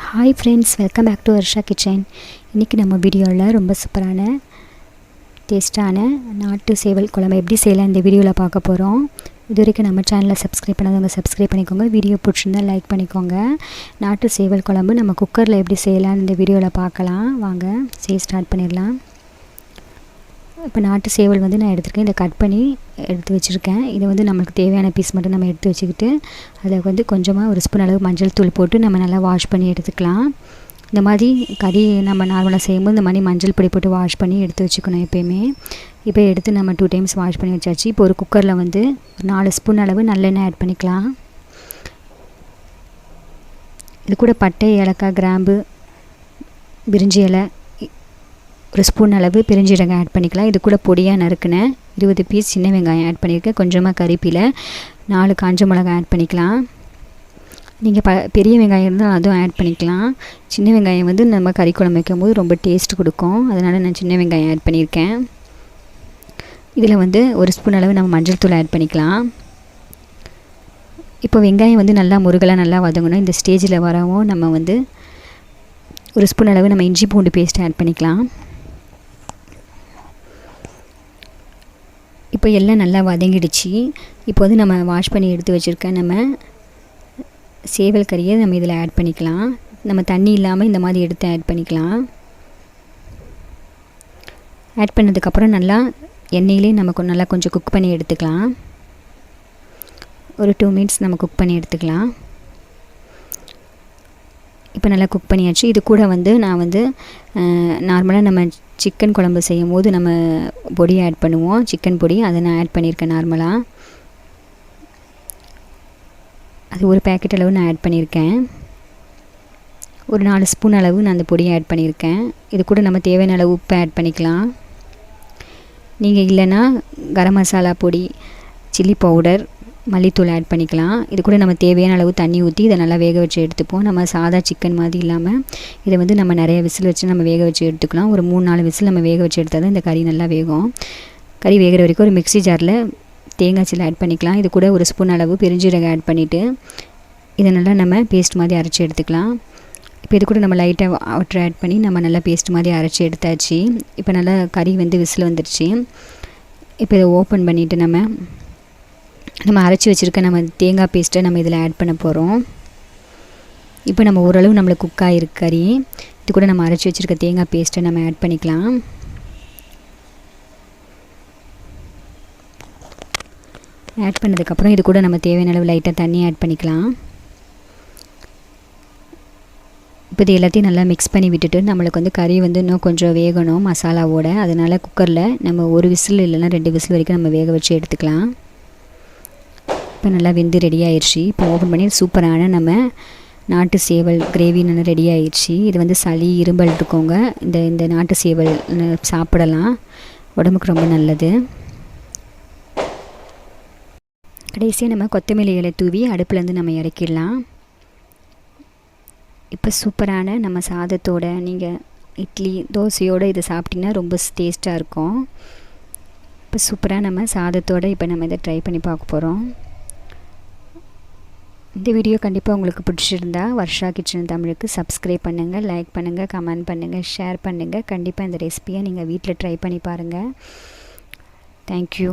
Hi friends, welcome back to Varsha kitchen. இன்றைக்கி நம்ம வீடியோவில் ரொம்ப சூப்பரான டேஸ்ட்டான நாட்டு சேவல் குழம்பு எப்படி செய்யலாம் இந்த வீடியோவில் பார்க்க போகிறோம். இது வரைக்கும் நம்ம சேனலை சப்ஸ்கிரைப் பண்ணாதவங்க சப்ஸ்கிரைப் பண்ணிக்கோங்க. வீடியோ பிடிச்சிருந்தா லைக் பண்ணிக்கோங்க. நாட்டு சேவல் குழம்பு நம்ம குக்கரில் எப்படி செய்யலாம்னு இந்த வீடியோவில் பார்க்கலாம். வாங்க செய்ய ஸ்டார்ட் பண்ணிடலாம். இப்போ நாட்டு சேவல் நான் எடுத்துருக்கேன். இதை கட் பண்ணி எடுத்து வச்சுருக்கேன். இதை நம்மளுக்கு தேவையான பீஸ் மட்டும் நம்ம எடுத்து வச்சுக்கிட்டு அதில் கொஞ்சமாக ஒரு ஸ்பூன் அளவு மஞ்சள் தூள் போட்டு நம்ம நல்லா வாஷ் பண்ணி எடுத்துக்கலாம். இந்த மாதிரி கறி நம்ம நார்மலாக செய்யும்போது இந்த மாதிரி மஞ்சள் பொடி போட்டு வாஷ் பண்ணி எடுத்து வச்சுக்கணும் எப்போயுமே. இப்போ எடுத்து நம்ம 2 டைம்ஸ் வாஷ் பண்ணி வச்சாச்சு. இப்போ ஒரு குக்கரில் ஒரு 4 ஸ்பூன் அளவு நல்லெண்ணெய் ஆட் பண்ணிக்கலாம். இது கூட பட்டை, ஏலக்காய், கிராம்பு, பிரிஞ்சி இலை, ஒரு ஸ்பூன் அளவு பெருஞ்சீரகம் ஆட் பண்ணிக்கலாம். இது கூட பொடியாக நறுக்கினேன் 20 பீஸ் சின்ன வெங்காயம் ஆட் பண்ணியிருக்கேன். கொஞ்சமாக கறிப்பிலை, 4 காஞ்ச மிளகாய் ஆட் பண்ணிக்கலாம். நீங்கள் பெரிய வெங்காயம் இருந்தால் அதுவும் ஆட் பண்ணிக்கலாம். சின்ன வெங்காயம் நம்ம கறி குழம்பு வைக்கும் போது ரொம்ப டேஸ்ட் கொடுக்கும். அதனால் நான் சின்ன வெங்காயம் ஆட் பண்ணியிருக்கேன். இதில் ஒரு ஸ்பூன் அளவு நம்ம மஞ்சள் தூள் ஆட் பண்ணிக்கலாம். இப்போ வெங்காயம் நல்லா முருகலாக நல்லா வதங்கணும். இந்த ஸ்டேஜில் வரவும் நம்ம ஒரு ஸ்பூன் அளவு நம்ம இஞ்சி பூண்டு பேஸ்ட் ஆட் பண்ணிக்கலாம். இப்போ எல்லாம் நல்லா வதங்கிடுச்சு. இப்போ நம்ம வாஷ் பண்ணி எடுத்து வச்சுருக்க நம்ம சேவல் கறியை நம்ம இதில் ஆட் பண்ணிக்கலாம். நம்ம தண்ணி இல்லாமல் இந்த மாதிரி எடுத்து ஆட் பண்ணிக்கலாம். ஆட் பண்ணதுக்கப்புறம் நல்லா எண்ணெயிலே நம்ம நல்லா கொஞ்சம் குக் பண்ணி எடுத்துக்கலாம். ஒரு 2 மினிட்ஸ் நம்ம குக் பண்ணி எடுத்துக்கலாம். இப்போ நல்லா குக் பண்ணியாச்சு. இது கூட நான் நார்மலாக நம்ம சிக்கன் குழம்பு செய்யும் போது நம்ம பொடி ஆட் பண்ணுவோம், சிக்கன் பொடி. அதை நான் ஆட் பண்ணியிருக்கேன் நார்மலாக. அது ஒரு பேக்கெட் அளவு நான் ஆட் பண்ணியிருக்கேன். ஒரு 4 ஸ்பூன் அளவு நான் அந்த பொடியை ஆட் பண்ணியிருக்கேன். இது கூட நம்ம தேவையான அளவு உப்பு ஆட் பண்ணிக்கலாம். நீங்கள் இல்லைன்னா கரம் மசாலா பொடி, சில்லி பவுடர், மல்லித்தூள் ஆட் பண்ணிக்கலாம். இது கூட நம்ம தேவையான அளவு தண்ணி ஊற்றி இதை நல்லா வேக வச்சு எடுத்துப்போம். நம்ம சாதா சிக்கன் மாதிரி இல்லாமல் இதை நம்ம நிறைய விசில் வச்சு நம்ம வேக வச்சு எடுத்துக்கலாம். ஒரு 3-4 விசில் நம்ம வேக வச்சு எடுத்தால் தான் இந்த கறி நல்லா வேகும். கறி வேகிற வரைக்கும் ஒரு மிக்ஸி ஜாரில் தேங்காய் சில்லு ஆட் பண்ணிக்கலாம். இது கூட ஒரு ஸ்பூன் அளவு பெருஞ்சீரகம் ஆட் பண்ணிவிட்டு இதை நல்லா நம்ம பேஸ்ட் மாதிரி அரைச்சி எடுத்துக்கலாம். இப்போ இது கூட நம்ம லைட்டாக வாட்டர் ஆட் பண்ணி நம்ம நல்லா பேஸ்ட் மாதிரி அரைச்சி எடுத்தாச்சு. இப்போ நல்லா கறி விசில் வந்துடுச்சு. இப்போ இதை ஓப்பன் பண்ணிவிட்டு நம்ம அரைச்சி வச்சுருக்க நம்ம தேங்காய் பேஸ்ட்டை நம்ம இதில் ஆட் பண்ண போகிறோம். இப்போ நம்ம ஓரளவு நம்மளுக்கு குக் ஆகிருக்கு கறி. இது கூட நம்ம அரைச்சி வச்சுருக்க தேங்காய் பேஸ்ட்டை நம்ம ஆட் பண்ணிக்கலாம். ஆட் பண்ணதுக்கப்புறம் இது கூட நம்ம தேவையான அளவு லைட்டாக தண்ணி ஆட் பண்ணிக்கலாம். இப்போ இது எல்லாத்தையும் நல்லா மிக்ஸ் பண்ணி விட்டுட்டு நம்மளுக்கு கறி இன்னும் கொஞ்சம் வேகணும் மசாலாவோட. அதனால் குக்கரில் நம்ம 1 விசில் இல்லைன்னா 2 விசில் வரைக்கும் நம்ம வேக வச்சு எடுத்துக்கலாம். இப்போ நல்லா வெந்து ரெடி ஆயிடுச்சு. இப்போ ஓப்பன் பண்ணி சூப்பரான நம்ம நாட்டு சேவல் கிரேவி நல்லா ரெடி ஆயிடுச்சு. இது சளி, இரும்பல் இருக்கவங்க இந்த நாட்டு சேவல் சாப்பிடலாம். உடம்புக்கு ரொம்ப நல்லது. கடைசியாக நம்ம கொத்தமல்லி இலை தூவி அடுப்புலேருந்து நம்ம இறக்கிடலாம். இப்போ சூப்பரான நம்ம சாதத்தோட, நீங்கள் இட்லி தோசையோடு இதை சாப்பிட்டிங்கன்னா ரொம்ப டேஸ்ட்டாக இருக்கும். இப்போ சூப்பராக நம்ம சாதத்தோடு இப்போ நம்ம இதை ட்ரை பண்ணி பார்க்க போகிறோம். இந்த வீடியோ கண்டிப்பாக உங்களுக்கு பிடிச்சிருந்தா வர்ஷா கிச்சன் தமிழுக்கு சப்ஸ்கிரைப் பண்ணுங்கள், லைக் பண்ணுங்கள், கமெண்ட் பண்ணுங்கள், ஷேர் பண்ணுங்கள். கண்டிப்பாக இந்த ரெசிபியை நீங்கள் வீட்டில் ட்ரை பண்ணி பாருங்கள். தேங்க்யூ.